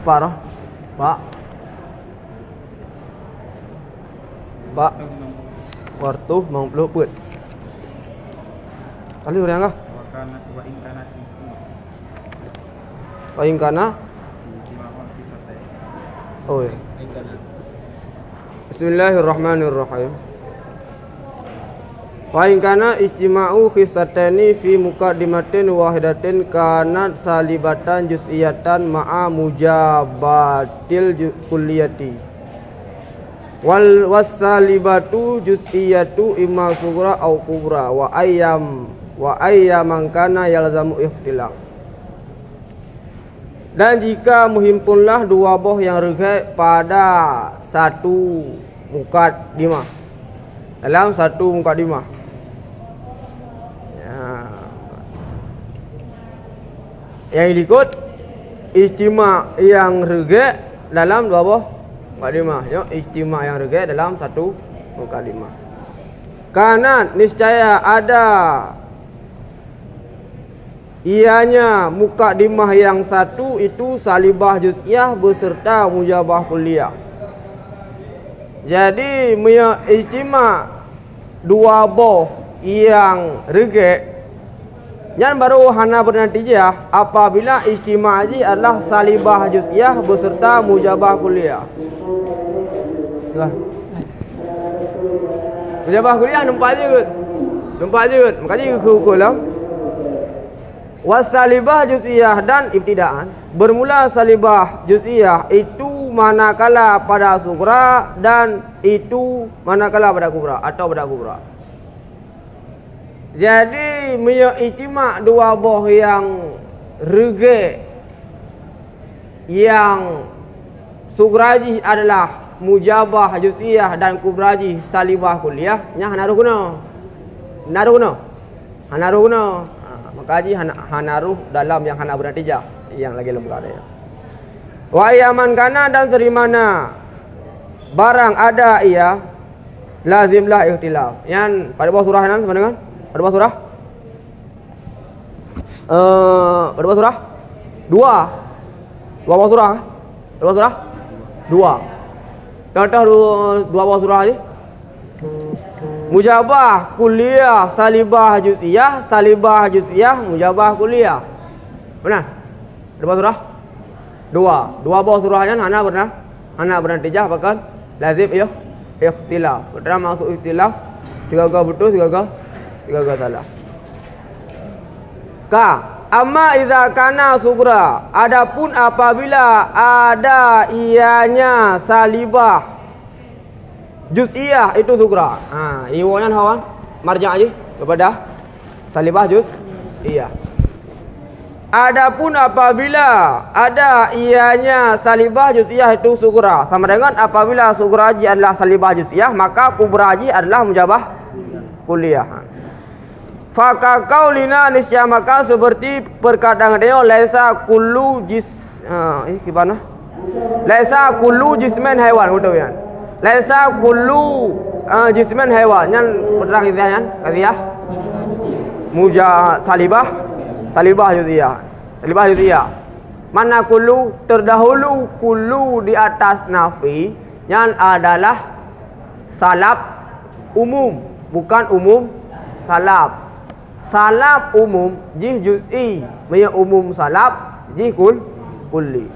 separuh. Pak. Pak. Waktu mau peluk put. Kali orang kah? Wa in kana. Oh ya. Bismillahirrahmanirrahim. Wa in kana ijtima'u khissatani fi muqaddimatin wahidatin kanat salibatan juz'iyatan ma'a mujabatil kulliyati wal wasalibatu juz'iyatu imma sughra au kubra wa ayyaman kana yalzamu ikhtilaf. Dan jika menghimpunlah dua buah yang regat pada satu muqaddimah, dalam satu muqaddimah, yang ikut ijtima' yang regat dalam dua buah muqaddimah, ya, ijtima' yang regat dalam satu muqaddimah. Karena niscaya ada ianya muqaddimah yang satu itu salibah juz'iyah beserta mujabah kulliyah. Jadi ijtima' dua buah yang regat yang baru hana bernatijah apabila ijtima' haji adalah salibah juz'iyah beserta mujabah kulliyah. Mujabah kulliyah nampak je. Makanya hukum wasalibah juz'iyah dan ibtidaan. Bermula salibah juz'iyah itu manakala pada sughra dan itu manakala pada kubra atau pada kubra. Jadi ijtima' dua buah yang regat yang sughraji adalah mujabah juz'iyah dan kubraji salibah kulliyah nya hanaruh guna. Maka haji hanaruh dalam yang hana bernatijah yang lagi lembu ada ya. Wa yaman kana dan serimana barang ada ia lazimlah ikhtilaf. Yang pada bawah surah nan sama dengan pada bawah surah pada bawah surah 2. Dua bawah surah. Pada bawah surah 2. Contoh dua bawah surah ni. Mujabah kulliyah salibah juz'iyah mujabah kulliyah. Benar? Ada bawah surah? 2 bawah surahnya hana bernatijah bahkan lazim ikhtilaf. Betul maksud ikhtilaf tiga betul tiga salah. Amma idza kana sughra, adapun apabila ada ianya salibah juz'iyah itu sughra. Iwanya hawan marja' aja kepada salibah juz'iyah. Adapun apabila ada ianya salibah juz'iyah itu sughra, sama dengan apabila sughraji adalah salibah juz'iyah, maka kubraji adalah mujabah kulliyah. Faka qaulina nisya maka seperti perkataan dia laisa kullu gimana? Laisa kullu jisman haiwan betul ya. Laisa kullu jisman haiwan. Yang penerang izahnya qadiyah salibah juz'iyah. Mana kullu terdahulu kullu di atas nafi yang adalah salab umum, bukan umum salab. Salab umum jih juz'i, punya umum salab jih kulli.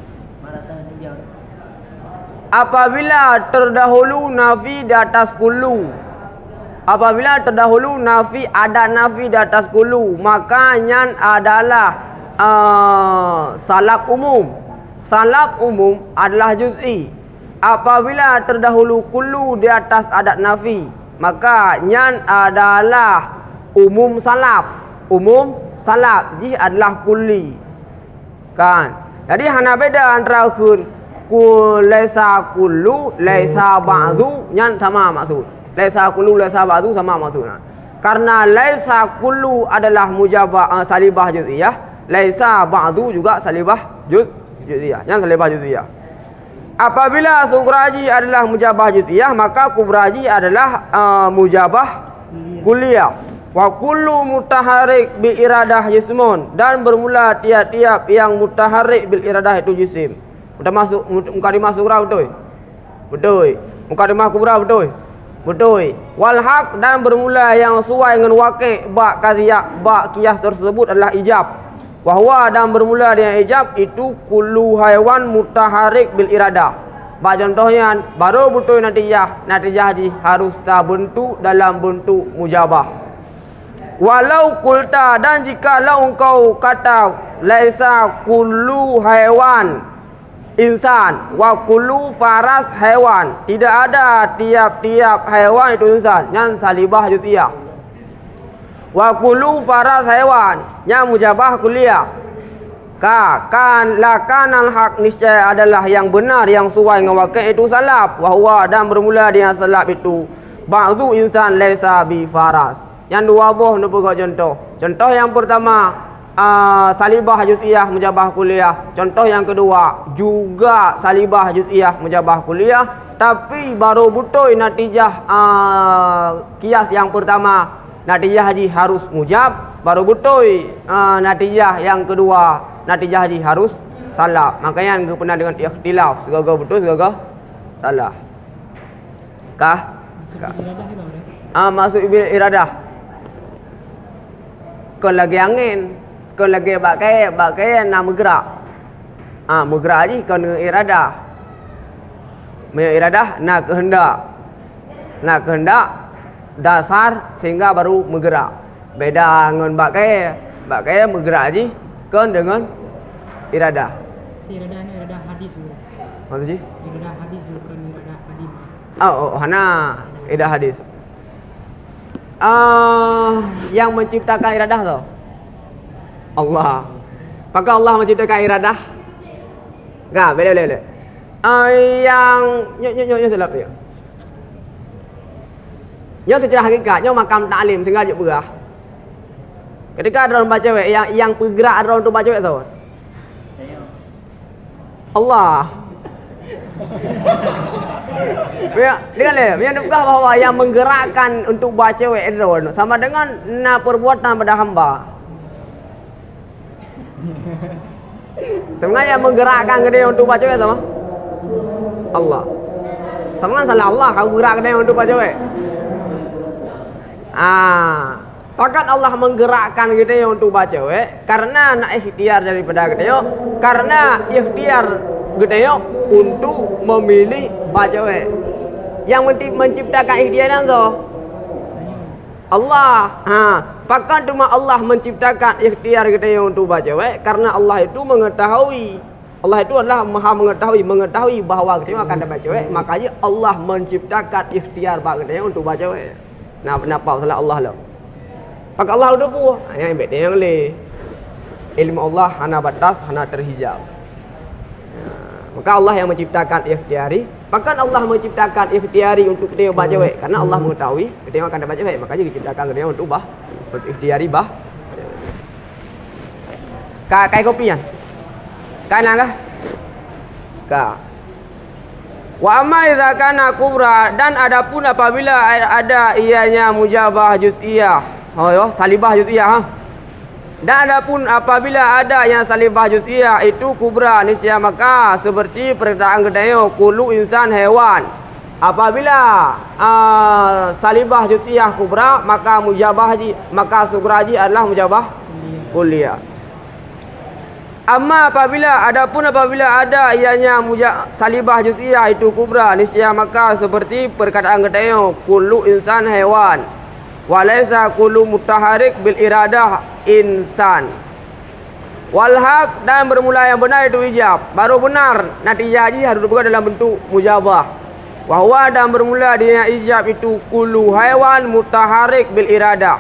Apabila terdahulu nafi di atas kullu, apabila terdahulu nafi ada nafi di atas kullu, makanya adalah salab umum. Salab umum adalah juz'i. Apabila terdahulu kullu di atas adat nafi, makanya adalah umum salaf. Umum salaf jih adalah kulli. Kan? Jadi hana beda antara laisa kullu, laisa ba'du yang sama maksud. Laisa kullu, laisa ba'du sama maksud. Karena laisa kullu adalah mujabah salibah juz'iyah, laisa ba'du juga salibah juz'iyah. Yang salibah juz'iyah. Apabila sughraji adalah mujabah juz'iyah, maka kubraji adalah mujabah kulliyah. Wa kullu mutaharrik bil iradah jismun, dan bermula tiap-tiap yang mutaharrik bil iradah itu jisim. Mukadimah surah betul? Betul. Mukadimah kubra betul? Betul. Wal haq dan bermula yang sesuai dengan waqi' bak qiyas tersebut adalah ijab. Wahwa dan bermula dengan ijab itu kullu haiwan mutaharik bil iradah. Bak contohnya baru betul natijah haji harus terbentuk dalam bentuk mujabah. Walau kulta dan jikalau engkau kata laisa kullu haiwan insan wa kullu faras haiwan, tidak ada tiap-tiap haiwan itu insan, yang salibah juz'iyah. Wa kullu faras haiwan, yang mujabah kuliah. Kan lakanal haq, niscaya adalah yang benar yang sesuai dengan waqi' itu salaf. Wa huwa dan bermula dengan salaf itu ba'du insan laisa bi faras. Yang dua buah untuk contoh. Contoh yang pertama salibah juz'iyah mujabah kuliah. Contoh yang kedua juga salibah juz'iyah mujabah kuliah, tapi baru betul natijah kias yang pertama natijah haji harus mujab, baru betul natijah yang kedua natijah haji harus salah. Makanya engkau pernah dengan ikhtilaf, segala betul segala salah. Kah? Masuk bil iradah. Kau lagi angin, kau lagi bakai nak bergerak. Bergerak je kau dengan iradah. Iradah nak kehendak dasar sehingga baru bergerak. Beda dengan bakai bergerak je kau dengan iradah. Iradah ni iradah hadis tu. Maksud je? Iradah hadis bukan iradah hadis. Hana iradah hadis. Yang menciptakan iradah tu Allah. Apakah Allah menciptakan iradah? Enggak, boleh. Yang nyo selap dia. Nyo secara hakikatnya makam taklim sehingga je berah. Ketika ada orang baca cewek yang bergerak ada orang tu baca cewek tu. Allah. Dia nukah bahawa yang menggerakkan untuk baca cewek drone sama dengan perbuatan pada hamba. Sebenarnya yang menggerakkan dia untuk baca cewek sama Allah. Sama salah Allah kau gerakkan dia untuk baca cewek. Fakat Allah menggerakkan dia untuk baca cewek karena nak ikhtiar daripada dia, karena ikhtiar dia untuk memilih baca cewek. Yang menciptakan ikhtiaran tu Allah. Bahkan cuma Allah menciptakan ikhtiar kita untuk baca cewek karena Allah itu mengetahui. Allah itu adalah maha mengetahui bahawa kita akan dapat cewek, makanya Allah menciptakan ikhtiar bagi kita untuk baca cewek. Kenapa salah Allah lah? Maka Allah udah puas. Yang baik dia yang le. Ilmu Allah hana batas, hana terhijab. Maka Allah yang menciptakan ikhtiari. Bahkan Allah menciptakan ikhtiari untuk kita baca cewek karena Allah mengetahui kita akan dapat cewek, makanya diciptakan dia untuk ikhtiari kai kopi kan? Kai nangkah? Wa amma idza kana kubra, dan adapun apabila ada ianya mujabah juz'iyah. Salibah juz'iyah. Dan adapun apabila ada yang salibah juz'iyah itu kubra, niscaya maka seperti perkataan kedayo kullu insan hewan. Apabila salibah juz'iyah kubra, maka mujabah haji, maka sugra haji adalah mujabah kuliah. Amma apabila ada ianya salibah juz'iyah itu kubra, niscaya maka seperti perkataan kedayo kullu insan hewan. Walaysa kullu mutaharik bil iradah insan. Wal haq, dan bermula yang benar itu ijab. Baru benar natijah haji harus berada dalam bentuk mujabah. Wa huwa, dan bermula dengan ijab itu kullu haiwan mutaharik bil iradah.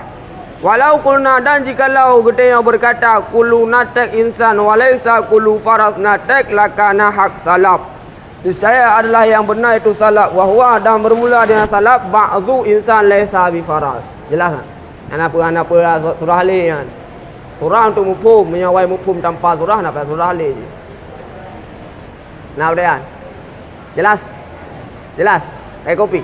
Walau kulna, dan jikalau kita berkata kullu natak insan walaysa kullu faras natak, lakana haq salaf. Saya adalah yang benar itu salaf. Wa huwa, dan bermula dengan salaf ba'dhu insan laysa bi faras. Jelas kan? Apa surah Ali kan? Surah untuk mufhum, menyawai mufhum tanpa surah, nak surah Ali je. Nah, udah kan? Jelas? Kayak kopi.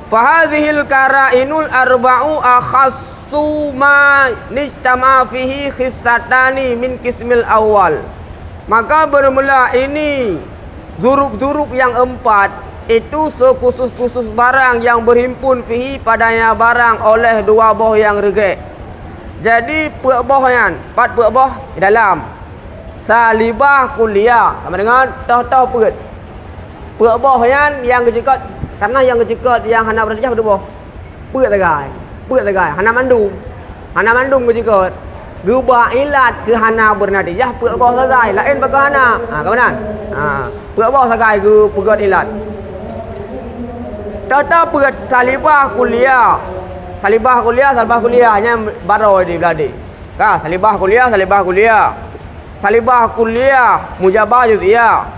Fahadhil karainul arba'u nafsu ma nijtama fihi khissatani min kismil awal. Maka bermula ini zurub-zurub yang 4 itu sekhusus-khusus barang yang berhimpun fihi padanya barang oleh dua boh yang regek. Jadi puak boh kan, 4 puak boh di dalam salibah kuliah. Sama dengan tahu-tahu perut. Puak boh kan yang kecikot, karena yang kecikot yang hana bernatijah pada boh. Puak tegai, hana mandung kecikot. Gubah ilat ke hana bernatijah puak boh tegai, lain pakai hana. Kawan. Puak boh tegai ke puak ilat. Tahu-tahu perut salibah kuliah. Salibah kuliah hanya baru di beladi. Salibah kuliah. Salibah kuliah mujabah juz'iyah.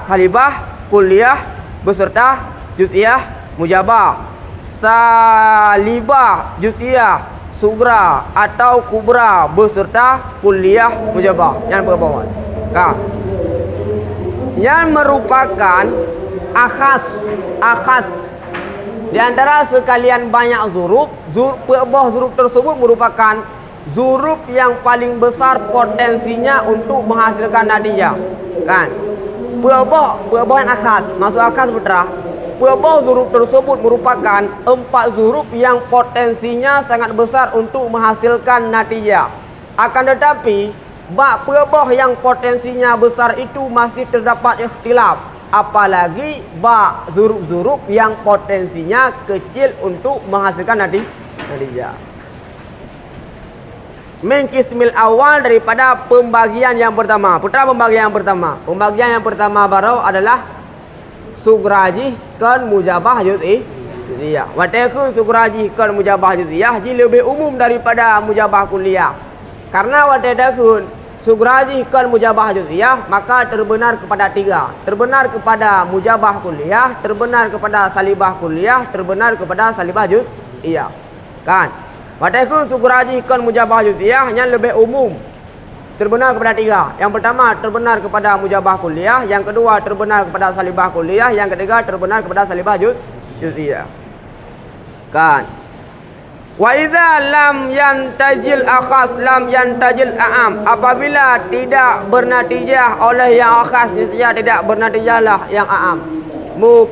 Salibah kuliah beserta juz'iyah mujabah. Salibah juz'iyah sugra atau kubra beserta kuliah mujabah. Yang berbawah. Yang merupakan akhas di antara sekalian banyak zurub tersebut merupakan zurub yang paling besar potensinya untuk menghasilkan natijah. Kan? Puabah yang akhas, masuk akhas putra. Puabah zurub tersebut merupakan 4 zurub yang potensinya sangat besar untuk menghasilkan natijah. Akan tetapi, bab puabah yang potensinya besar itu masih terdapat ikhtilaf. Apalagi bab zurub-zurub yang potensinya kecil untuk menghasilkan natijah. Min kismil awal daripada pembagian yang pertama. Putra pembagian yang pertama. Pembagian yang pertama baru adalah sugrajih kan mujabah juz'iyah. Wataikun sugrajih kan mujabah juz'iyah ji lebih umum daripada mujabah kuliah. Karena wataikun sugrajih kan mujabah juz'iyah maka terbenar kepada 3. Terbenar kepada mujabah kuliah, terbenar kepada salibah kuliah, terbenar kepada salibah juz'iyah. Kan? Wataikun sugrajih kan mujabah juz'iyah yang lebih umum. Terbenar kepada 3. Yang pertama terbenar kepada mujabah kuliah, yang kedua terbenar kepada salibah kuliah, yang ketiga terbenar kepada salibah juz'iyah. Kan? Wa idza lam yantajil akhas lam yantajil a'am. Apabila tidak bernatijah oleh yang akhas, niscaya tidak bernatijahlah yang a'am. Mu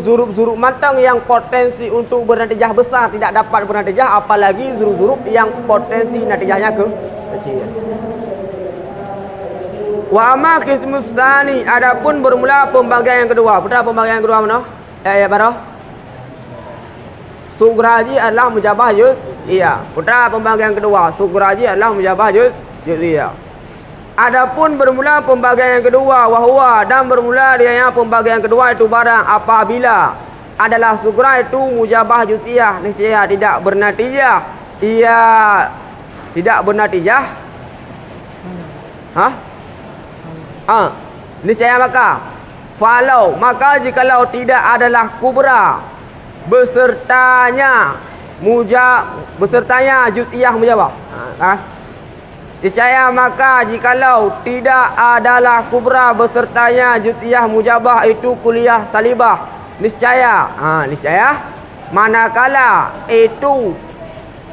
zurub-zurub matang yang potensi untuk bernatijah besar tidak dapat bernatijah, apalagi zurub-zurub yang potensi natijahnya kecil. Wa amma qismus tsani, adapun bermula pembagian yang kedua. Putra pembagian yang kedua mana? Baru sugraji adalah mujabah juz'iyah. Putra pembagian kedua, sugraji adalah mujabah juz'iyah. Adapun bermula pembagian yang kedua, wahwa, dan bermula dia yang pembagian kedua itu barang apabila adalah sugra itu mujabah juz'iyah, niscaya tidak bernatijah. Ia tidak bernatijah. Niscaya maka jikalau tidak adalah kubra besertanya juz'iyah mujabah. Niscaya maka jikalau tidak adalah kubra besertanya juz'iyah mujabah itu kuliah salibah. Niscaya manakala itu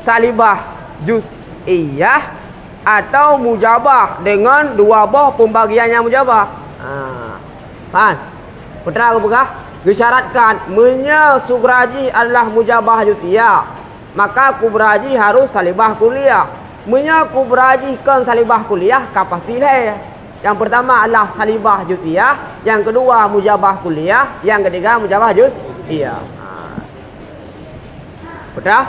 salibah juz'iyah atau mujabah dengan dua boh pembagiannya mujabah. Putra aku buka. Disyaratkan sugraji adalah mujabah juz'iyah, maka kubraji harus salibah kuliah. Kubraji kan salibah kuliah kapasilah. Yang pertama adalah salibah juz'iyah, yang kedua mujabah kuliah, yang ketiga mujabah juz'iyah. Putra,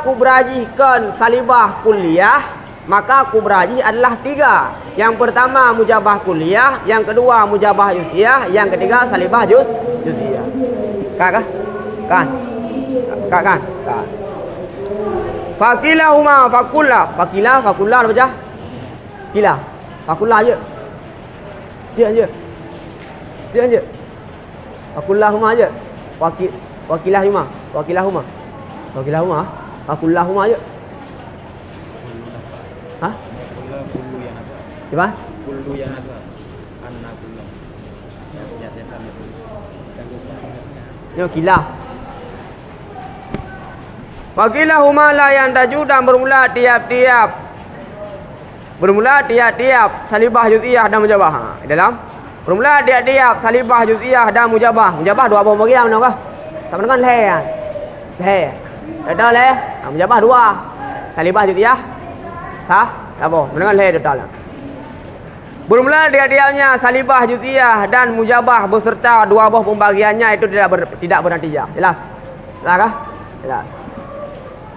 kubraji kan salibah kuliah, maka kubraji adalah 3. Yang pertama mujabah kuliah, yang kedua mujabah juz'iyah, yang ketiga salibah juz'iyah. Kan? Fakilahuma fakullah. Fakilah apa baca? Kila. Fakullah aje. Dia aje. Fakullahuma aje. Wakilahuma. Fakullahuma aje. Coba? Kullu yang ada. Anna kullu. Yo kilah. Wakilahuma la yang taju dan bermula tiap-tiap salibah juz'iyah dan mujabah. Dalam bermula tiap-tiap salibah juz'iyah dan mujabah. Mujabah dua buah bagian mana kah? Sama dengan leh. Leh. Ada leh. Mujabah dua. Salibah juz'iyah. Ha? Apa? Dengan leh total. Bermula tiap-tiapnya salibah juz'iyah dan mujabah beserta dua buah pembagiannya itu tidak bernatijah. Jelas? Jelas kah? Jelas.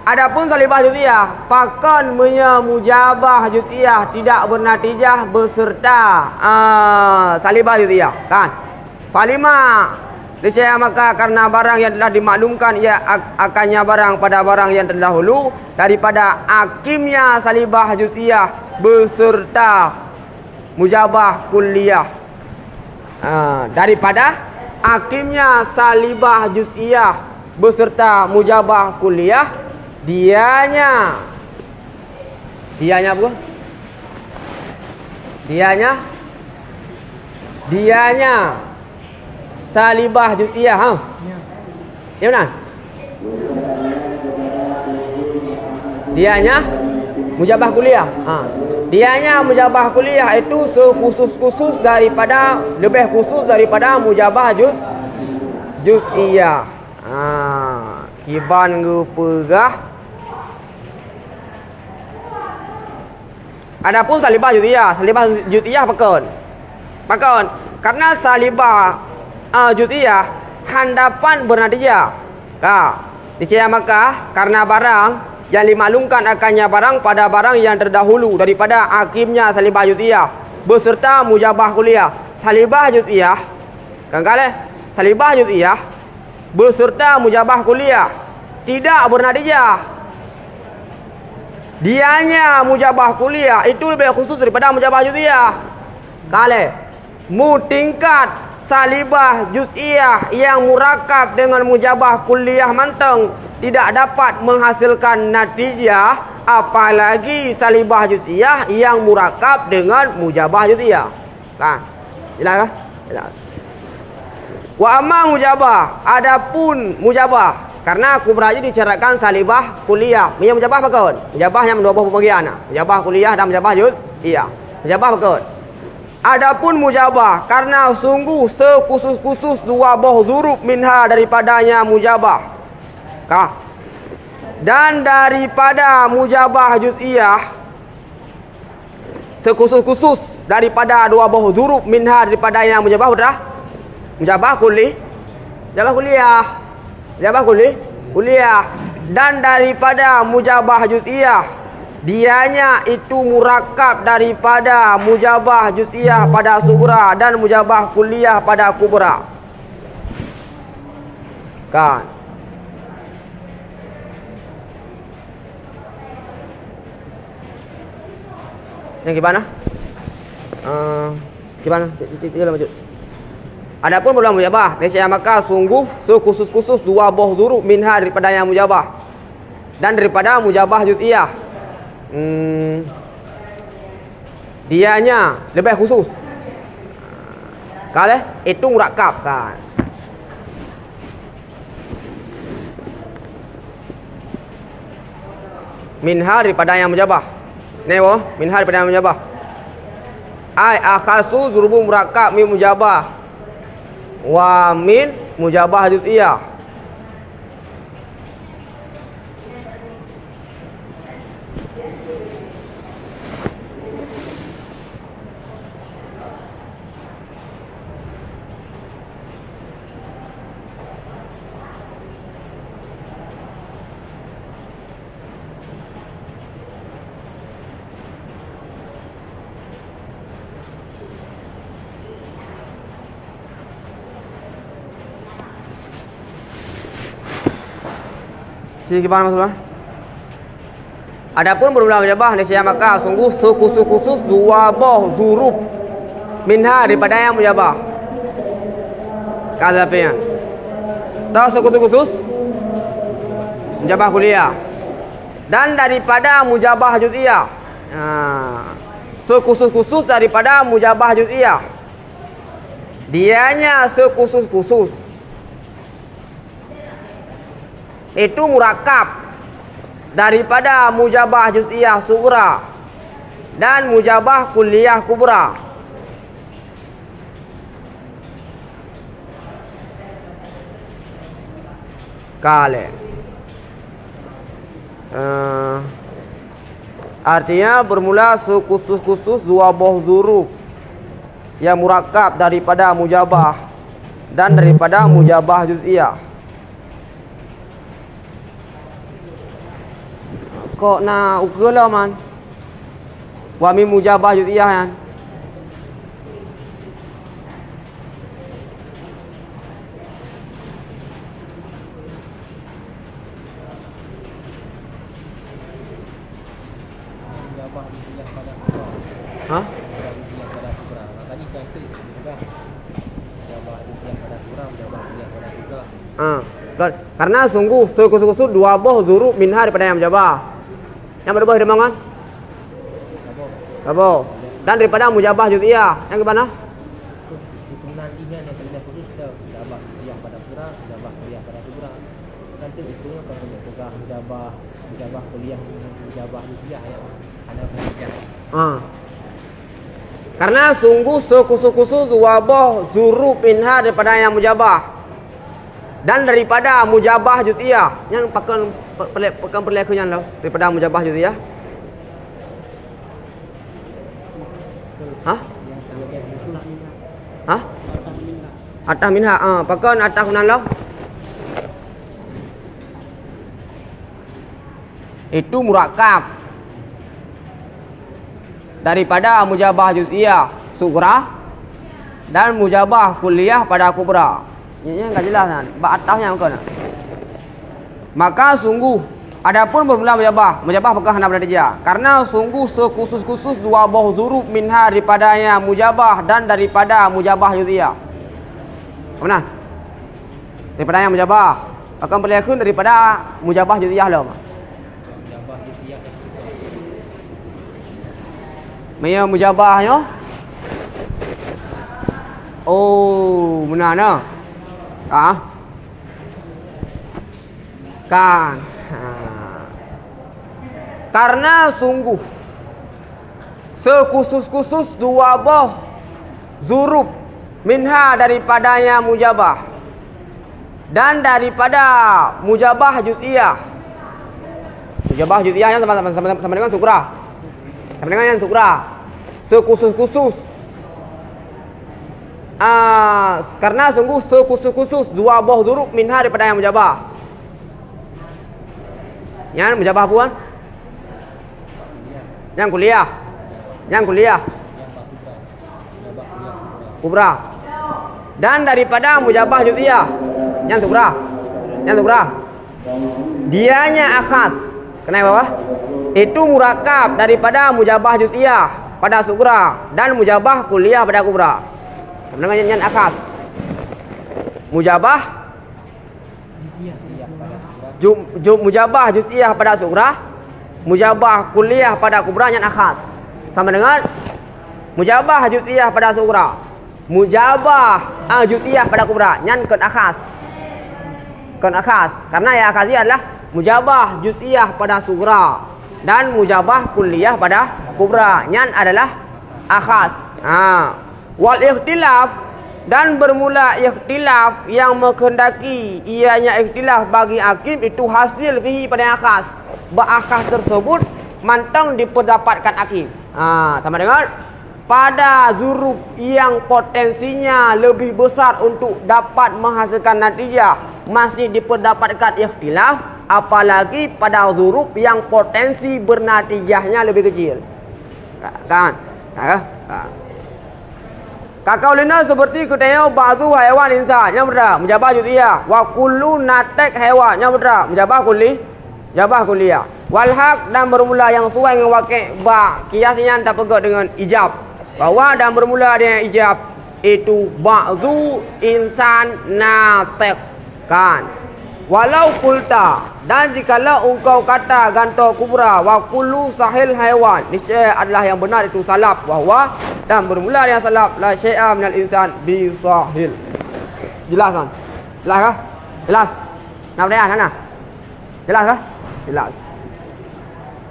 Adapun salibah juz'iyah, pakon mujabah juz'iyah tidak bernatijah beserta salibah juz'iyah, kan? Falima niscaya maka karena barang yang telah dimaklumkan ia akannya barang pada barang yang terdahulu daripada akimnya salibah juz'iyah beserta mujabah kulliyah. Daripada akimnya salibah juz'iyah beserta mujabah kulliyah, dianya apa? Dianya salibah juz'iyah, ha? Ya benar? Dianya mujabah kuliah. Dianya mujabah kuliah itu sekhusus-khusus daripada, lebih khusus daripada mujabah juz'iyah. Kiban gupegah. Adapun salibah juz'iyah pakon. Karena salibah juz'iyah handapan bernatijah. Niscaya maka karena barang yang dimaklumkan akannya barang pada barang yang terdahulu daripada akimnya salibah juz'iyah beserta mujabah kuliah. Salibah juz'iyah salibah juz'iyah beserta mujabah kuliah tidak bernatijah. Dianya mujabah kuliah itu lebih khusus daripada mujabah juz'iyah. Tingkat salibah juz'iyah yang murakab dengan mujabah kuliah manteng tidak dapat menghasilkan natijah, apalagi salibah juz'iyah yang murakab dengan mujabah juz'iyah. Kan? Jelas kah? Jelas. Wa amma mujabah, adapun mujabah, karena kubra ini dicaratkan salibah kuliah. Punya mujabah apa kawan? Mujabah yang dua buah pembagian. Mujabah kuliah dan mujabah juz'iyah. Mujabah apa kawan? Adapun mujabah, karena sungguh sekhusus-khusus dua buah huruf minha daripadanya mujabah. Dan daripada mujabah juz'iyah, sekhusus-khusus daripada dua buah huruf minha daripadanya mujabah berapa? Mujabah kuliah. Dan daripada mujabah juz'iyah, dianya itu murakab daripada mujabah juz'iyah pada sughra dan mujabah kuliah pada kubra. Kan? Yang gimana? Gimana? Cik lanjut. Adapun belum mujabah, niscaya maka sungguh sekhusus-khusus dua buah huruf minha daripada yang mujabah dan daripada mujabah juz'iyah. Dianya lebih khusus. Kalau itu murakab kan. Minha daripada yang mujabah. Newo, minha daripada yang mujabah. Ai akhasu zurubu murakab min mujabah. Wa min mujabah juz'iyah. Gimana maksudnya? Adapun berulang mujabah, niscaya maka sungguh sekhusus-khusus dua buah huruf minha daripada yang mujabah. Kazafian. Tahu sekhusus-khusus mujabah kuliah dan daripada mujabah juz'iyah. Sekhusus-khusus daripada mujabah juz'iyah. Dianya sekhusus-khusus itu murakab daripada mujabah juz'iyah sughra dan mujabah kulliyah kubra. Kale. Artinya bermula sekhusus-khusus dua buah huruf yang murakkab daripada mujabah dan daripada mujabah juz'iyah. Kok na ukula man? Wa min mujabah juz'iyah kan? Ha? Karena sungguh sekhusus dua buah huruf minha daripada yang mujabah. Yang berubah di mana? Apa? Dan daripada mujabah juz'iyah. Yang ke mana? Hitungan tiga yang terlihat khusus mujabah kuliah pada surah, mujabah kuliah pada surah. Nanti itu kalau mujabah mujabah kuliah mujabah juz'iyah yang ada pengajian. Karena sungguh sekhusus dua buah huruf minha daripada yang mujabah dan daripada mujabah juz'iyah. Yang pakai perlakuan lah daripada mujabah juz'iyah. Hah? Hah? Atah minha. Pakai atah kunan lah. Itu murakkab daripada mujabah juz'iyah sughra dan mujabah kulliyah pada kubra. Ini enggak jelas kan? Atahnya bukan. Maka sungguh adapun bermula mujabah apakah hendak berada dia? Karena sungguh sekhusus-khusus dua buah huruf minha daripadanya mujabah dan daripada mujabah juz'iyah. Benar? Daripada yang mujabah akan berlaku daripada mujabah juz'iyah lah. Mujabah juz'iyah Maya mujabahnya. Oh, benar nah. Kan. Karena sungguh sekhusus-khusus dua buah huruf minha daripadanya mujabah dan daripada mujabah juz'iyah. Mujabah juz'iyah yang sama dengan sughra. Sama dengan yang sughra. Sekhusus-khusus. Karena sungguh sekhusus-khusus dua buah huruf minha daripada yang mujabah. Yang mujabah puan? Yang kuliah. Yang kuliah. Kubra. Dan daripada mujabah juz'iyah. Yang sughra. Yang sughra. Dianya akhas. Kenapa bawah? Itu murakkab daripada mujabah juz'iyah pada sughra dan mujabah kuliah pada kubra. Sebenarnya yang akhas. Mujabah mujabah juz'iyah pada sughra, mujabah kuliah pada kubra yang akhas. Sama dengan mujabah juz'iyah pada sughra, mujabah juz'iyah pada kubra yang akhas. Akhas. Karena yang akhas adalah mujabah juz'iyah pada sughra dan mujabah kulliyah pada kubra yang adalah akhas. Wal ikhtilaf dan bermula ikhtilaf yang menghendaki ianya ikhtilaf bagi hakim itu hasil fihi pada yang akhas. Akhas tersebut mantang diperdapatkan hakim. Sama dengan pada huruf yang potensinya lebih besar untuk dapat menghasilkan natijah masih diperdapatkan ikhtilaf, apalagi pada huruf yang potensi bernatijahnya lebih kecil. Kan? Kakaulina seperti ketemu ba'du haiwan insan yang benar mujabah juz'iyah wa kullu natek haiwan yang benar mujabah kulliyah wal haq dan bermula yang sesuai dengan waqi' ba kiasnya tak pegang dengan ijab bahwa dan bermula dengan ijab itu ba'du insan natek kan walau kulta dan jikalau engkau kata ganto kubra wa kullu sahil haiwan niscaya adalah yang benar itu salaf bahwa dan bermula dengan salaf la syai'a minal insan bi sahil. Jelas kan? Jelas kah? Jelas. Nak bertanya sana? Jelas kah? Jelas.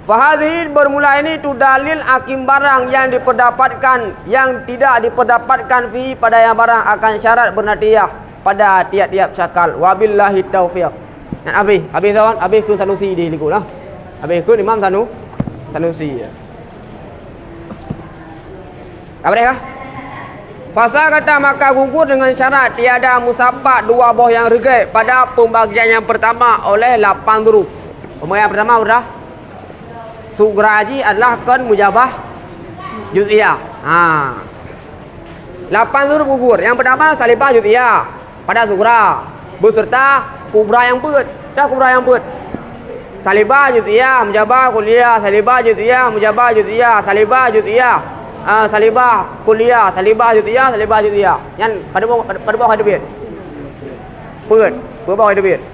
Fahadhi bermula ini tu dalil hakim barang yang diperdapatkan yang tidak diperdapatkan fi pada yang barang akan syarat bernatiyah pada tiap-tiap syakal. Wabillahi taufiq. Dan habis kawan, habis ke Sanusi di liku lah. Habis ke Imam Sanusi. Apa dia? Pasal kata maka gugur dengan syarat tiada musabat dua buah yang regai pada pembagian yang pertama oleh 8 huruf. Pembagian pertama sudah sugra haji adalah kan mujabah juz'iyah. 8 huruf gugur. Yang pertama salibah juz'iyah pada sugra beserta kubra yang put. Dah kubra yang put. Salibah juz'iyah, mujabah kuliah, salibah juz'iyah, mujabah juz'iyah, salibah juz'iyah. Salibah kuliah, salibah juz'iyah, salibah juz'iyah. Yang pada bawah ada bit. Put, bawah ada bit.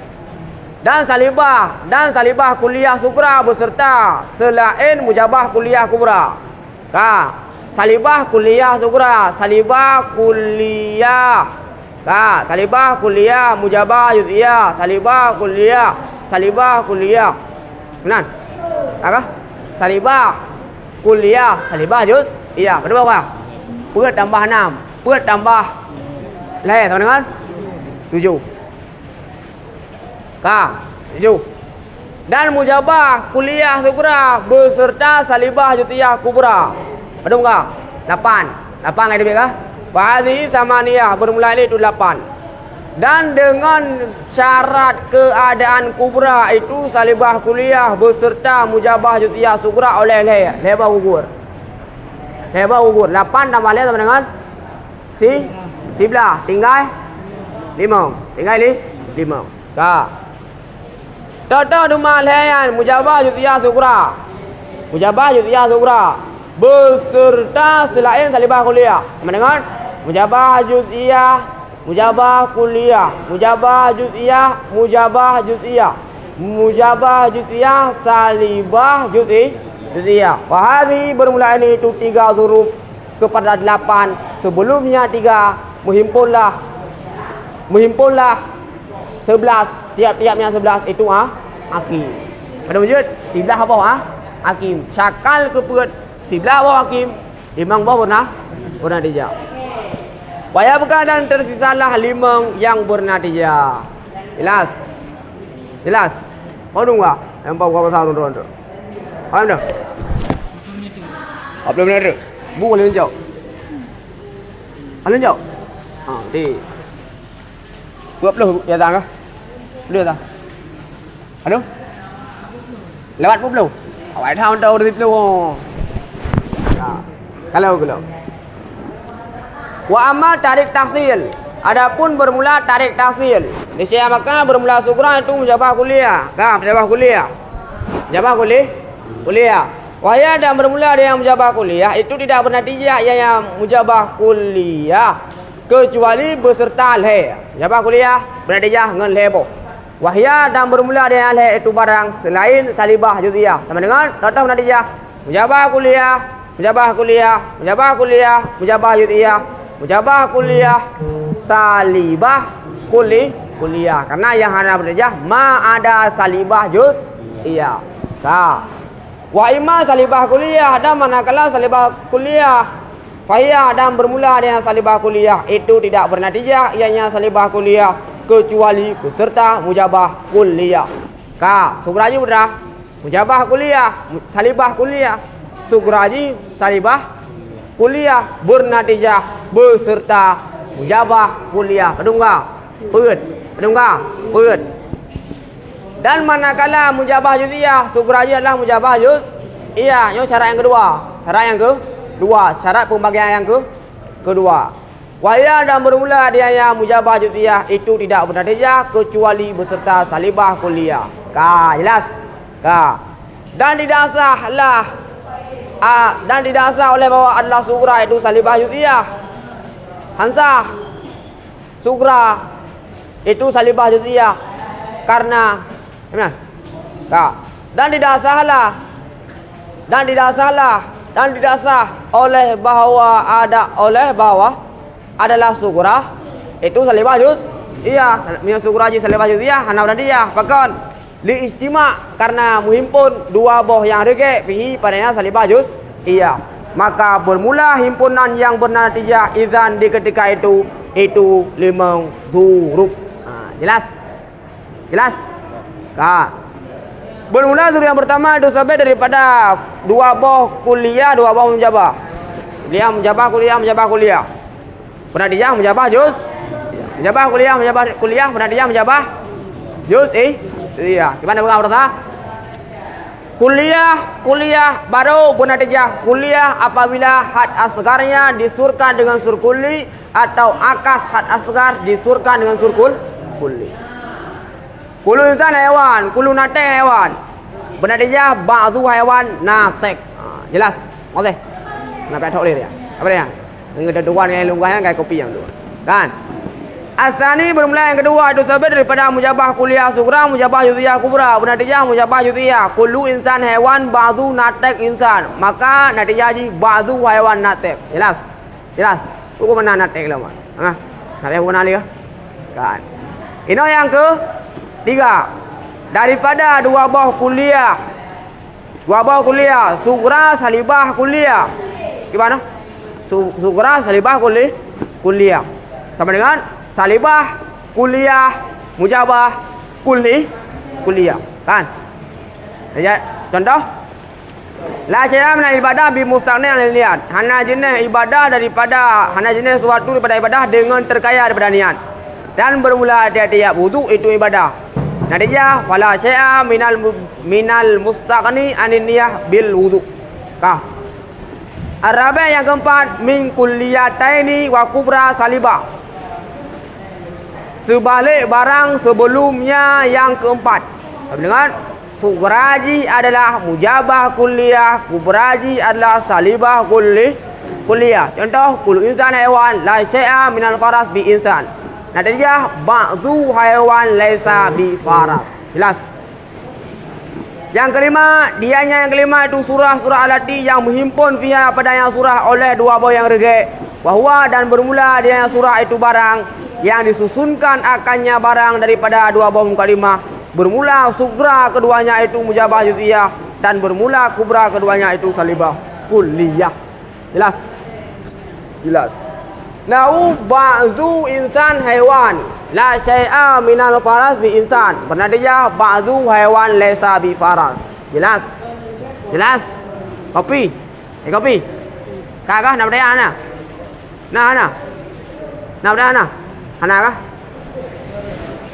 Dan salibah kuliah sukra beserta selain mujabah kuliah kubra. Salibah kuliah sukra, salibah kuliah. Salibah kuliah mujabah juz'iyah, salibah kuliah. Benar? Salibah kuliah, salibah juz'. Iya, pada bawah. Put tambah 6. Put tambah lain, tahu dengan? 7. 7. Dan mujabah kuliah sukra beserta salibah juz'iyah kubra. Ada enggak? 8. 8 lagi dia kah? Fahadhi samaniyah bermula itu 8. Dan dengan syarat keadaan kubra itu salibah kuliah beserta mujabah juz'iyah sukra oleh lebar gugur. 8 tambah lain sama dengan 11. Tinggal 5. Tinggal 5. Tata rumah layan mujabah juz'iyah sukra. Mujabah juz'iyah sukra beserta selain salibah kuliah. Sama dengan mujabah juz'iyah, mujabah kuliah, mujabah juz'iyah, mujabah juz'iyah, mujabah juz'iyah, salibah juz'iyah. Wahadi bermula ini itu 3 huruf kepada 8. Sebelumnya 3 menghimpunlah 11. Tiap-tiapnya 11 itu hakim. Pada wujud 11 bawah hakim. Syakal keput 11 bawah hakim, 5 bawah bernatijah. Waya dan tersisalah 5 yang bernatijah. Jelas? Mau tunggu yang bawa pasal tu. Faham dah? 40 minit. Bu boleh jauh. Alun jauh. Di. 20 ya tak kah? Boleh tak? Aduh. Lewat 20. Awak tahu tahu 20. Kalau. Wa amma tarik tahsil. Adapun bermula tarik tahsil. Niscaya maka bermula sukra itu mujabah kuliah. Mujabah kuliah. Mujabah kuliah. Wahya dan bermula dengan mujabah kuliah itu tidak bernatijah yang mujabah kuliah kecuali beserta leh. Mujabah kuliah bernatijah dengan lebo. Wahya dan bermula dengan leh itu barang selain salibah juz'iyah. Sama dengan contoh bernatijah mujabah kuliah, mujabah kuliah, mujabah kuliah, mujabah juz'iyah, mujabah kuliah, salibah kuliah. Karena yang hanya bernatijah ma ada salibah juz'iyah. Wa imma salibah kuliah dan manakala salibah kuliah fahiyah dan bermula dengan salibah kuliah itu tidak bernatijah ianya salibah kuliah kecuali beserta mujabah kuliah. Sugraji putra mujabah kuliah, salibah kuliah, sugraji salibah kuliah bernatijah beserta mujabah kuliah. Pedungga put. Dan manakala mujabah juz'iyah sugraji adalah mujabah juz'iyah. Ini syarat yang kedua. Syarat pembagian yang kedua. Wahya dan bermula dia yang mujabah juz'iyah itu tidak bernatijah kecuali beserta salibah kuliah. Jelas? Dan didasar oleh bahwa adalah sugra itu salibah juz'iyah. Hansah sugra itu salibah juz'iyah karena dan didasar oleh bahwa adalah sugra itu salibah juz'iyah. Min sugra ji salibah juz'iyah hana bernatijah. Bahkan Li istima karena menghimpun dua buah yang rege fihi padanya salibah juz iya. Maka bermula himpunan yang bernatijah idzan di ketika itu 5 huruf. Jelas? Jelas? Bermula huruf yang pertama itu sampai daripada dua buah kuliah, dua buah mujabah. Kuliah mujabah, kuliah mujabah, kuliah. Bernatijah mujabah juz. Mujabah kuliah, mujabah kuliah, bernatijah mujabah juz iya. Gimana bukan berarti? Kuliah baru bernatijah kuliah apabila had asgarnya disurkan dengan sur kulli atau akas had asgar disurkan dengan sur kulli. Kullu insan hewan, kullu natek hewan. Bernatijah ba'dhu hewan natek. Jelas? Okey. Nak pakai dia. Apa dia? Yang kedua ni lunggahnya kayak kopi yang dua. Kan? Asani bermula yang kedua itu sebab daripada mujabah kuliah sugra, mujabah juziyah kubra, bernatijah mujabah juziyah. Kullu insan hewan ba'dhu natek insan. Maka natijah ji ba'dhu hewan natek. Jelas? Jelas? Hukum mana natek lah, Mak? Natek hukum mana dia? Kan. Ini yang ketiga. Daripada dua buah kuliah. Dua buah kuliah, sugra salibah kuliah. Gimana? Sugra salibah kuliah. Sama dengan salibah, kuliah, mujabah, kuliah. Kan? Contoh. La syai'a min ibadah bi mustaqni' al niat. Hana jenis ibadah daripada hana jenis suatu daripada ibadah dengan terkaya daripada niat. Dan bermula tiap-tiap wudu itu ibadah. Natijah wala syai'a minal mustaqni anin niyah bil wudu. Kah? Arabi yang keempat min kulliyataini wa kubra salibah. Sebalik barang sebelumnya yang keempat. Dengan sugraji adalah mujabah kuliah, kubraji adalah salibah kuliah. Contoh, kullu insan hewan la syai'a minal faras bi insan. Natijah ba'dhu hewan laisa bi faras. Jelas? Yang kelima, dianya yang kelima itu surah-surah alati yang menghimpun fiha padanya surah oleh dua buah yang rege. Wahwa dan bermula dianya surah itu barang yang disusunkan akannya barang daripada dua buah mukadimah. Bermula sugra keduanya itu mujabah juziyah dan bermula kubra keduanya itu salibah kulliyah. Jelas? Jelas. Nau ba'dhu insan hewan la syai'a minal faras bi insan. Bernatijah ba'dhu hewan laisa bi faras. Jelas? Jelas? Kopi. Kopi. Kakak nak berdaya ana? Nah. Nak berdaya ana? Anakah?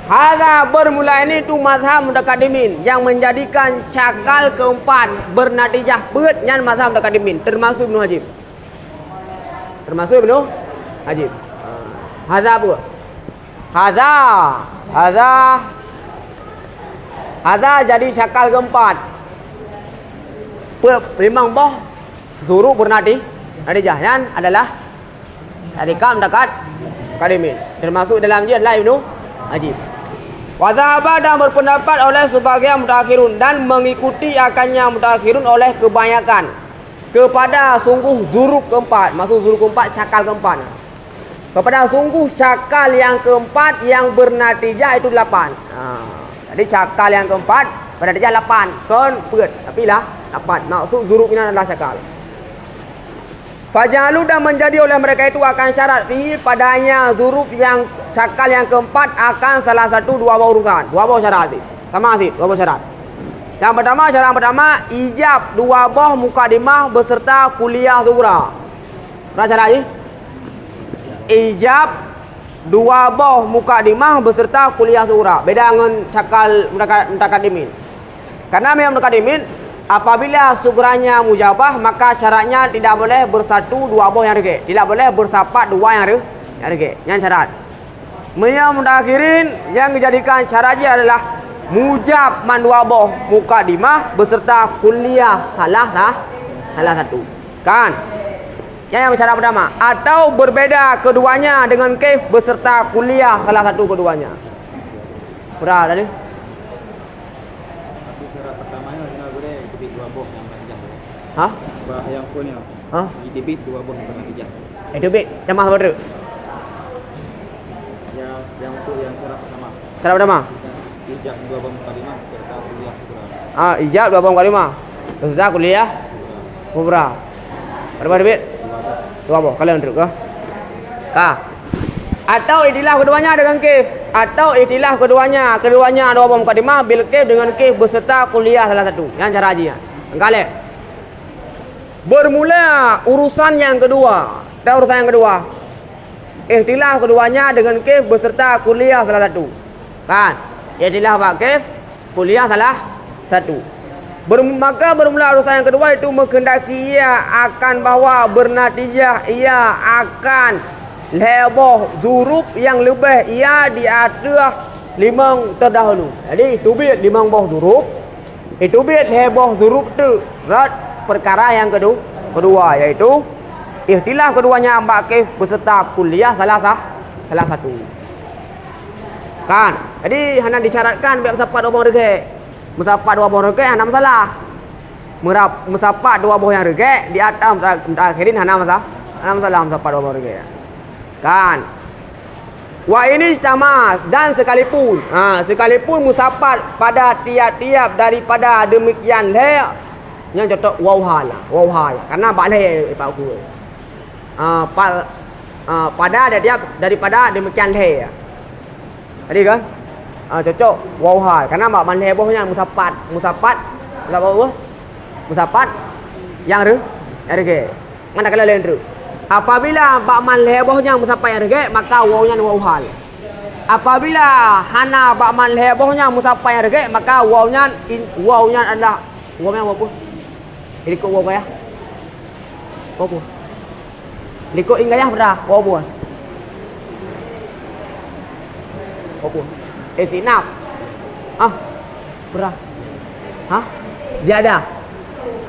Hadza bermula ini tu mazhab mutaqaddimin yang menjadikan syakal keempat bernatijah beut nyan mazhab mutaqaddimin termasuk Ibnu Hajib. Termasuk Ibnu Hajib. Hadza apa? Hadza jadi syakal keempat. Memang boh zuru bernatijah nyan adalah adikam dekat Kadimin termasuk dalam dia adalah Ibnu Hajib. Wadhaba dan berpendapat oleh sebagian mutakhirun dan mengikuti akannya mutakhirun oleh kebanyakan kepada sungguh zuruk keempat. Maksud zuruk keempat syakal keempat. Kepada sungguh syakal yang keempat yang bernatijah itu 8. Jadi syakal yang keempat bernatijah 8. Kan berat tapi lah 8. Maksud zuruk ini adalah syakal. Fajalu dan menjadi oleh mereka itu akan syarat padanya zuruf yang syakal yang keempat akan salah satu dua buah urusan. Dua buah syarat. Sama sih, dua buah syarat. Yang pertama, syarat pertama ijab dua buah mukadimah beserta kuliah sugra. Berapa syarat ni? Ijab dua buah mukadimah beserta kuliah sugra. Beda dengan syakal mutaqaddimin. Karena memang mutaqaddimin apabila sugranya mujabah maka syaratnya tidak boleh bersatu dua buah yang rege. Tidak boleh bersapat dua yang rege. Yang syarat. Yang mutakhirin yang dijadikan syaratnya adalah mujab man dua buah mukadimah beserta kuliah salah satu. Kan? Yang syarat pertama atau berbeda keduanya dengan kaif beserta kuliah salah satu keduanya. Berapa tadi? Hah? Yang punya. Hah? Itibit dua buah bernatijah. Itu bit, jamaah berapa? Yang untuk yang syarat pertama. Syarat pertama. Ijab dua buah mukadimah serta Ijab 20 kali 5. Peserta kuliah kubra. Berapa duit? 20. Kalian truk ke? Atau ikhtilaf keduanya dengan kif. Atau ikhtilaf keduanya ada 20 mukadimah bil kif dengan kif beserta kuliah salah satu. Yang cara haji. Kali. Bermula urusan yang kedua. Urusan yang kedua. Ikhtilaf keduanya dengan kif beserta kuliah salah satu. Kan? Ikhtilaf pak kif, kuliah salah satu. Maka bermula urusan yang kedua itu menghendaki ia akan bawa bernatijah ia akan leboh zuruf yang lebih ia di atas limang terdahulu. Jadi tubit limang boh zuruf. Itu bit leboh zuruf tu rat perkara yang kedua yaitu ikhtilaf keduanya ambak kif beserta kuliah salah satu. Kan? Jadi hana disyaratkan biar mensapat 20 regek. Mensapat 20 regek hana masalah. Mensapat 20 yang regek di atas akhirin hana masalah mensapat 20 regek. Kan? Wa ini sama dan sekalipun musapat pada tiap-tiap daripada demikian le yang contoh wauhal karena balai pak aku. Pada tiap daripada demikian le. Tadi kan? Cocok wauhal karena mak man hebohnya musapat apa? Musapat yang rege. Mana kalau lain tu? Apabila bakman lebohnya musapat yang rege maka wawnya wauhal. Apabila hana bakman lebohnya musapat yang rege maka wawnya adalah wawnya apa? Ikut waw ya. Apa? Ikut ingayah berah waw. Apa? Sinap. Berah. Tiada.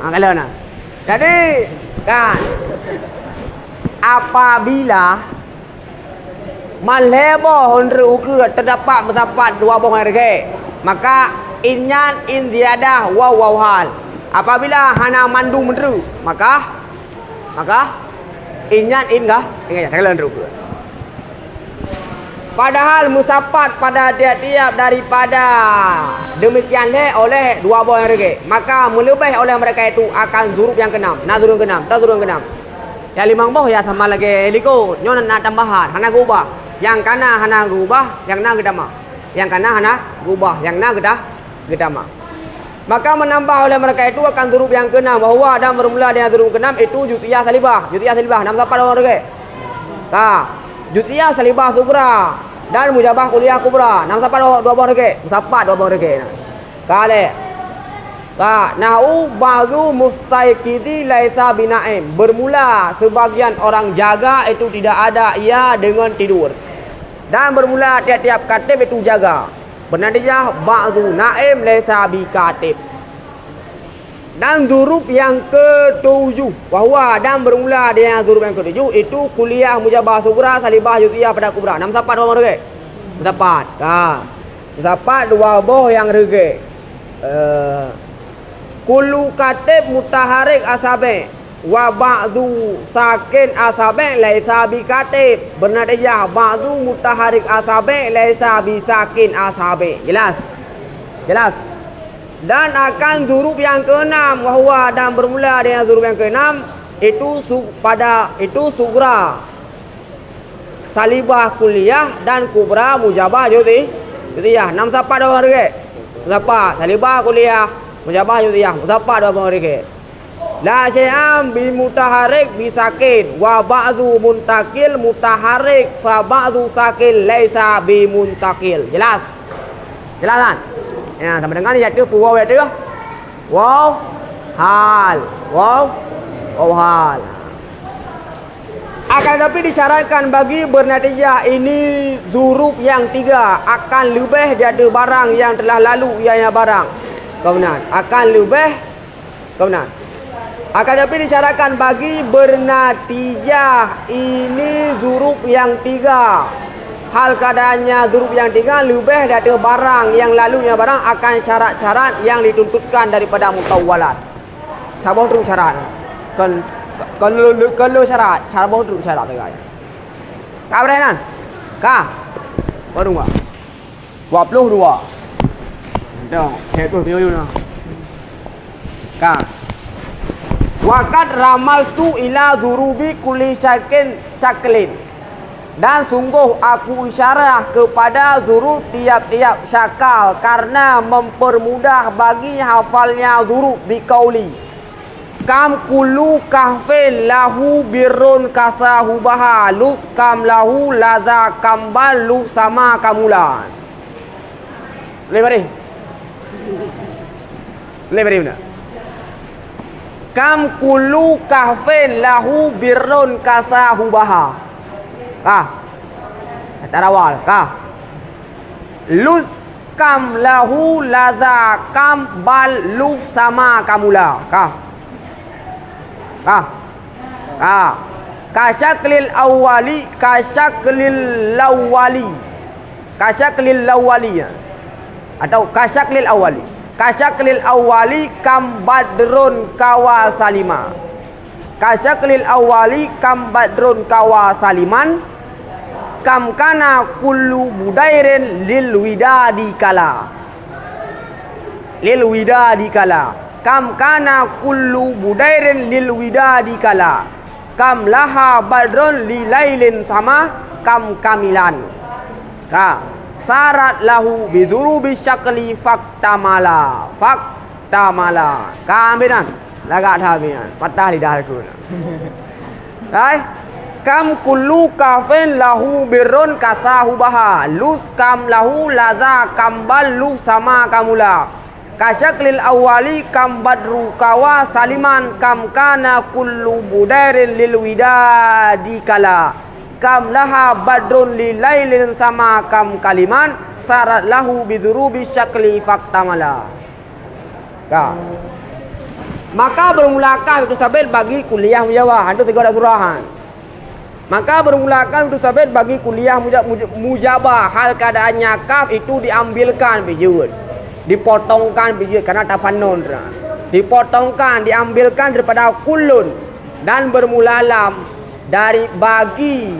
Kalau nak. Jadi kan apabila malhebo honre uke terdapat mendapat 20 harga maka inyan in tiada wawhal. Apabila hana mandu menru maka inyan in enggak kalau honre. Padahal musapat pada tiap-tiap daripada demikian le oleh 20 harga maka melebih oleh mereka itu akan zuruf yang keenam. Zuruf keenam. Yang 5 boh ya sama lagi liko nyon nak tambahan hana gubah. Yang kana hana gubah, yang na gedama. Yang kana hana gubah, yang na gedama. Maka menambah oleh mereka itu akan zuruf yang keenam bahwa dan bermula dengan zuruf keenam itu jutiyah salibah. 6 dapat orang rege. Jutiyah salibah sugra dan mujabah kuliah kubra. 6 dapat 20 rege. Musapat 20 rege. Kale nahu ba'du mustaiqidi laisa binaim. Bermula sebagian orang jaga itu tidak ada ia dengan tidur. Dan bermula tiap-tiap katib itu jaga. Bernatijah ba'du naim laisa bikatib. Dan zuruf yang ke-7 bahwa dan bermula dengan zuruf yang ke-7 itu kuliah mujabah sugra salibah jutiyah pada kubra. 6 dapat 20 rege. Dapat. Dapat 20 yang rege. Kullu katib mutaharik asabe wa ba'du sakin asabe laisa bi katib. Bernatijah ba'du mutaharik asabe laisa bi sakin asabe. Jelas? Dan akan zuruf yang ke-6 bahwa dan bermula dengan zuruf yang ke-6 itu sugra salibah kuliah dan kubra mujabah jutiyah. 6 dapat 20 rege. Dapat salibah kuliah mujabah jutiyah. Dapat 20 rege. La syai'am bi mutaharik bi sakin wa ba'du muntakil mutaharik fa ba'du sakin laisa bi muntakil. Jelas? Jelasan? Ya, sama dengan ya tu wow ya tu. Wow hal. Akan tetapi disyaratkan bagi bernatijah ini zuruf yang 3 akan lebih dari barang yang telah lalu ianya barang. Kemudian akan lebih kemudian akan tetapi disyaratkan bagi bernatijah ini zuruf yang 3. Hal keadaannya zuruf yang 3 lebih dari barang yang lalunya barang akan syarat-syarat yang dituntutkan daripada mutawwalat. Sabah tu syarat. Kalau syarat, sabah tu syarat guys. Ka berenan? Ka. Baru enggak? 22. Dah, itu dia nah. Ka. Waqad ramaltu ila durubi kulli syaklin. Dan sungguh aku isyarat kepada zurub tiap-tiap syakal karena mempermudah bagi hafalnya zurub biqauli. Kam kullu kahfin lahu birrun kasahu bahalus kam lahu laza kambalu sama kamulan. Lebar benar. Kam kullu kahfin lahu birrun kasahu baha. Tarawal lus kam lahu laza kam balu sama kamula. Kasyaklil awali atau kasyaklil awali kam badrun kawa salima. Kasyaklil awali kam badrun kawa saliman. Kam kana kullu budairin lil widadi kala. Kam kana kullu budairin lil widadi kala. Kam laha badrun li lailin sama kam kamilan. Sarat lahu bidurubi syakli faktamala. Kambinan lagak thabian patah lidah aku. Kam kullu kafin lahu birrun kasahu baha. Lus kam lahu laza kambal lu sama kamula. Kasyaklil awali kam badru kawa saliman. Kam kana kullu budairin lil widadi kala. Kam laha badrun li lailin sama kam kaliman. Sarat lahu bidurubi syakli faktamala. Maka bermulakah itu sabit bagi kuliah mujawah. Itu 3 surahan. Maka bermulakan itu sabit bagi kuliah mujabah. Hal keadaannya kaf itu diambilkan bijud, dipotongkan bijud karena tafanun. Dipotongkan, diambilkan daripada kulun. Dan bermulalam dari bagi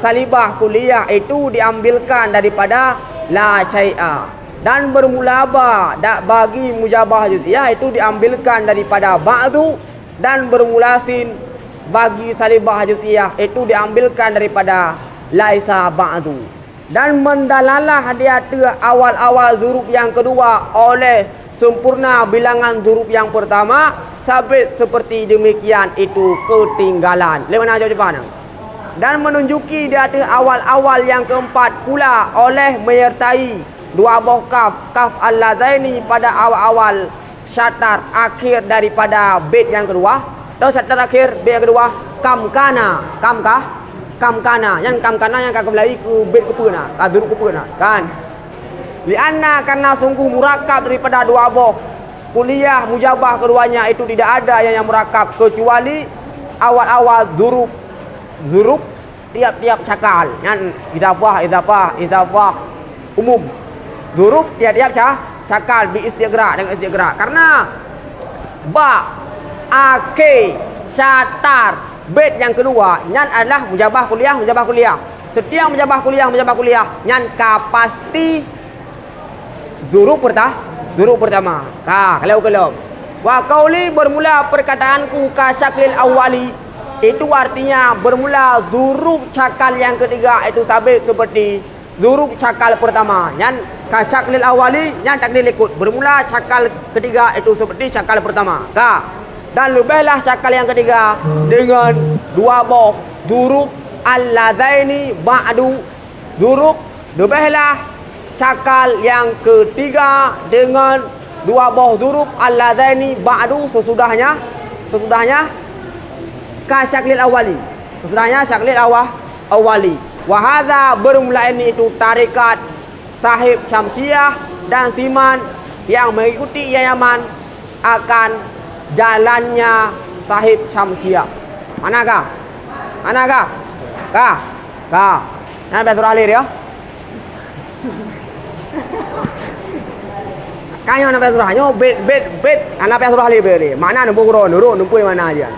salibah kuliah itu diambilkan daripada la syai'a. Dan bermulabah bagi mujabah juz'iyah itu diambilkan daripada ba'du. Dan bermulasin bagi salibah juz'iyah itu diambilkan daripada laisa ba'du. Dan mendalalah dia awal-awal zurub yang kedua oleh sempurna bilangan zurub yang pertama, sabit seperti demikian itu ketinggalan. Lepas mana jawapan? Dan menunjuki dia awal-awal yang keempat pula oleh menyertai 2 buah kaf al-ladzaini pada awal-awal syatar akhir daripada bait yang kedua. Tahu syatar akhir bait yang kedua? Kamkana. Yang kamkana yang akan kembali ke bait kepuna, zurub kepuna kan? Lianna karena sungguh murakab daripada 2 buah kuliah mujabah keduanya itu tidak ada yang murakab kecuali awal-awal zurub tiap-tiap cakal. Yang idafah umum. Zurub tiap-tiap cakal bi istighra dengan istighra. Karena ba ake syatar bait yang kedua nyan adalah mujabah kuliah. Setiap mujabah kuliah nyan kapasti zurub pertama. Kalau wa qauli bermula perkataanku ka syaklil awali itu artinya bermula zurub cakal yang ketiga itu sabit seperti zurub cakal pertama. Yang ka syaklil awali yang takdir ikut bermula cakal ketiga itu seperti cakal pertama. Dan lebihlah cakal yang ketiga dengan 2 buah zurub al-ladzaini ba'du. Zurub lebihlah cakal yang ketiga dengan 2 buah zurub al-ladzaini ba'du sesudahnya ka syaklil awali. Sesudahnya syaklil awali. Wa hadza bermula ini itu tarikat sahib Syamsiah dan Siman yang mengikuti Yayaman akan jalannya sahib Syamsiah. Manakah? Nah, surah alir ya. Kaya nak surahnya bet anak surah alir beri. Mana nak buku nurun numpu mana aja.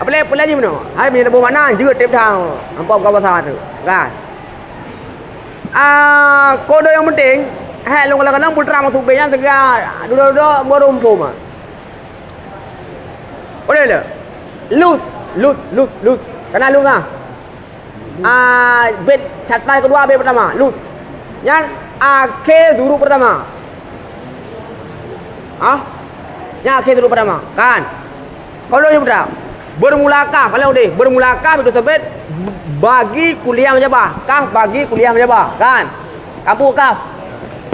Apa lagi mana? Hari ni nak buku mana juga tip tang. Nampak kau pasal tu. Kan? Kode yang penting, long kadang-kadang putra masuk banyak segala duduk-duduk berumpu mah. Boleh tak? Lut. Kenal lut tak? Bed catai kedua, bed pertama. Lut. Yang akhir huruf pertama. Yang akhir huruf pertama. Kan? Kalau yang berapa? Bermulakah. Kalau deh, bermulakah itu sebut bagi kuliah menjabah. Kaf bagi kuliah menjabah. Kan? Kamu kaf.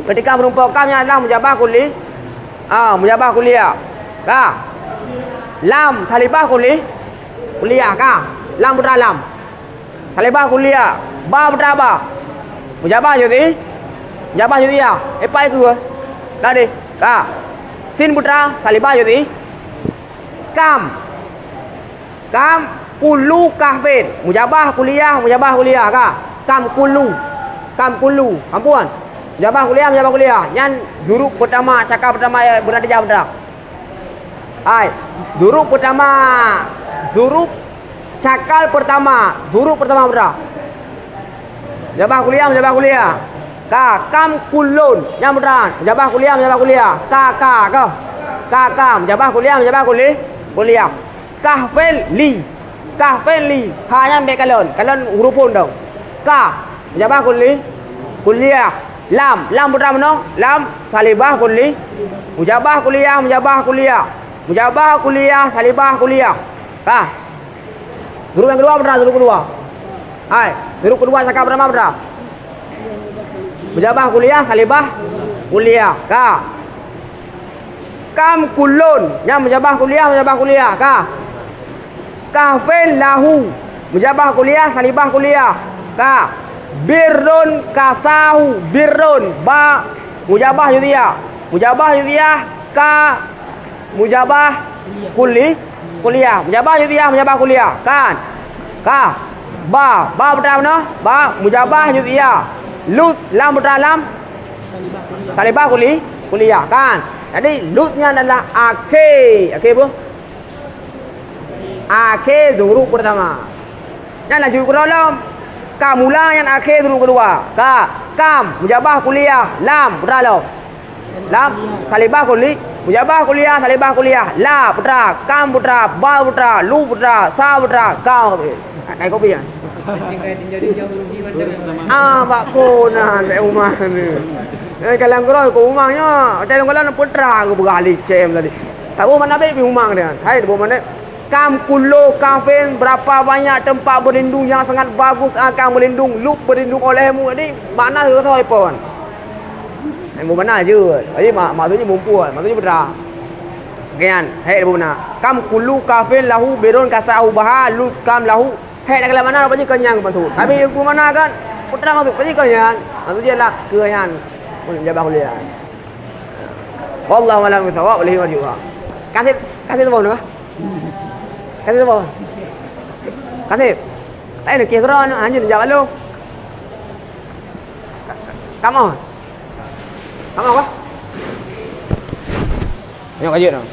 Ketika merumpuk kafnya adalah menjabah kuliah. Menjabah kuliah. Kah? Lam talibah kuliah kah? Lam putra lam. Talibah kuliah. Ba putra ba. Menjabah jadi. Menjabah jadi ya. Apa itu? Dah deh. Kah? Sin putra talibah jadi. Kam kulu kahfin. Mujabah kuliah kah? Kam kulu. Ampuan. Mujabah kuliah. Yang huruf pertama, cakap pertama bernatijah berak. Huruf pertama. Huruf cakal pertama. Huruf pertama berak. Mujabah kuliah. Ka kam kulun. Yang berak. Mujabah kuliah. Ka mujabah kuliah. Kahfen li. Hanya ambil kalon huruf pun tau. Ka mujabah kuliah. Lam putra mana? Lam salibah mujabah kuliah. Mujabah kuliah salibah kuliah. Huruf yang kedua benar, huruf kedua. Huruf kedua cakap pertama benar. Mujabah kuliah salibah kuliah. Kam kulun. Yang mujabah kuliah. Kahfen lahu. Mujabah kuliah salibah kuliah. Birrun kasahu. Birrun ba mujabah yudhiyah. Ka mujabah kuliah. Mujabah kuliah. Kan? Ba putra mana? Ba mujabah yudhiyah. Lut lam putra lam salibah kuliah. Kan? Jadi lutnya adalah akhir apa? Akhir huruf pertama. Yang lanjut ke dalam kamula yang akhir huruf kedua. Kam mujabah kuliah. Lam putra lam. Lam salibah mujabah kuliah salibah kuliah. La putra, kam putra, ba putra, lu putra, sa putra, kau. Naik kopi kan? Pak Kona kat rumah ni. Kalau korang ke rumahnya, kalau putra aku bergali cem tadi. Tak boleh mana pergi rumah dia. Hai boleh mana? Kam kulo kafin berapa banyak tempat berlindung yang sangat bagus akan berlindung. Lu berlindung olehmu. Jadi makna tu tahu apa kan? Yang benar je. Jadi maksudnya mumpuan, maksudnya benar. Kan? Hai benar. Kam kulo kafin lahu birun kasahu baha lu kam lahu. Hai nak mana apa je kenyang betul. Tapi aku mana kan? Putra tu pasti kenyang. Maksudnya lah kenyang. Menjabah kuliah. Wallahu a'lam bishawab. Walihi wajibah. Kasih tu boleh? Kasih tu boleh? Kasih. Nak kira hanya jawab lu. Kamu apa? Tengok kajian tu.